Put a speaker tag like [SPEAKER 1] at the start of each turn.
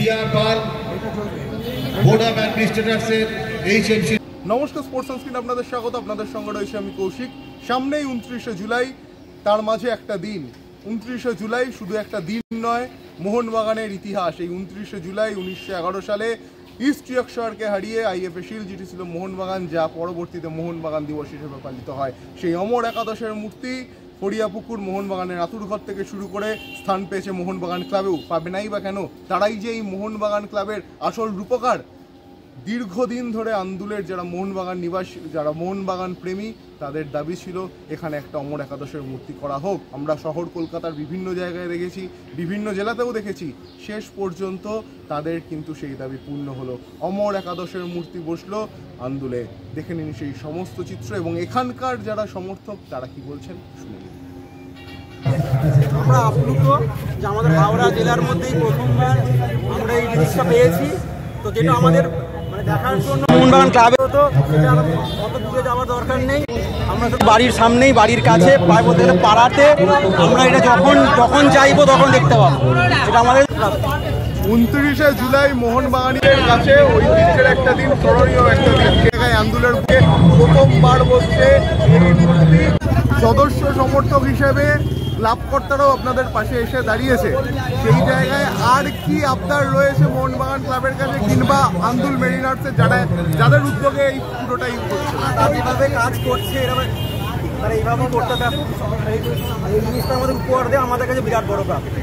[SPEAKER 1] BR Pal board of অ্যাডমিনিস্ট্রেটরসের HMC.
[SPEAKER 2] নমস্কার, sports sunscreen আপনাদের স্বাগত। আপনাদের সঙ্গে রয়েছে আমি কৌশিক। সামনেই 29শে জুলাই, তার মাঝে একটা দিন। 29শে জুলাই শুধু একটা দিন নয়, মোহনবাগানের ইতিহাস। এই 29শে জুলাই 1911 সালে ইস্ট ইয়র্কশায়ারকে হারিয়ে আইএফএ শিল্ড জিতেছিল মোহনবাগান, যা পরবর্তীতে মোহনবাগান দিবস হিসেবে পালিত হয়। সেই অমর একাদশের মূর্তি ফড়িয়াপুকুর মোহনবাগানের আতুরঘর থেকে শুরু করে স্থান পেয়েছে মোহনবাগান ক্লাবেও। পাবে নাই বা কেন? তারাই যে এই মোহনবাগান ক্লাবের আসল রূপকার। দীর্ঘদিন ধরে আন্দুলের যারা মোহনবাগান নিবাসী, যারা মোহনবাগান প্রেমী, তাদের দাবি ছিল এখানে একটা অমর একাদশের মূর্তি করা হোক। আমরা শহর কলকাতার বিভিন্ন জায়গায় দেখেছি, বিভিন্ন জেলাতেও দেখেছি। শেষ পর্যন্ত তাদের কিন্তু সেই দাবি পূর্ণ হলো। অমর একাদশের মূর্তি বসলো আন্দুলে। দেখে নিন সেই সমস্ত চিত্র এবং এখানকার যারা সমর্থক তারা কি বলছেন শুনে নিন।
[SPEAKER 3] আমরা আপ্লুত যে আমাদের হাওড়া জেলার মধ্যেই প্রথমবার আমরা এই জিনিসটা পেয়েছি। তো যেটা আমাদের দেখার জন্য মোহনবাগান ক্লাবে হতো, সেটা অত দূরে যাওয়ার দরকার নেই। আমরা শুধু বাড়ির সামনেই, বাড়ির কাছে, প্রায় বলতে গেলে পাড়াতে আমরা এটা যখন চাইবো তখন দেখতে পাবো। এটা আমাদের
[SPEAKER 2] 29শে জুলাই মোহনবাগানের কাছে ঐতিহ্যের একটা দিন, স্মরণীয় একটা দিন। জায়গায় আন্দোলনের বুকে প্রথমবার বলছে সদস্য সমর্থক হিসেবে লাভকর্তারাও আপনাদের পাশে এসে দাঁড়িয়েছে। সেই জায়গায় আর কি আবদার রয়েছে মোহনবাগান ক্লাবের কাছে, কিংবা আন্দুল মেরিনার্সের যাদের উদ্যোগে এই পুরোটাই করছে?
[SPEAKER 3] এইভাবে কাজ করছে, তারা এইভাবেই করতে থাকুক। এই জিনিসটা আমাদের উপহার দেয়, আমাদের কাছে বিরাট বড় প্রাপ্তি।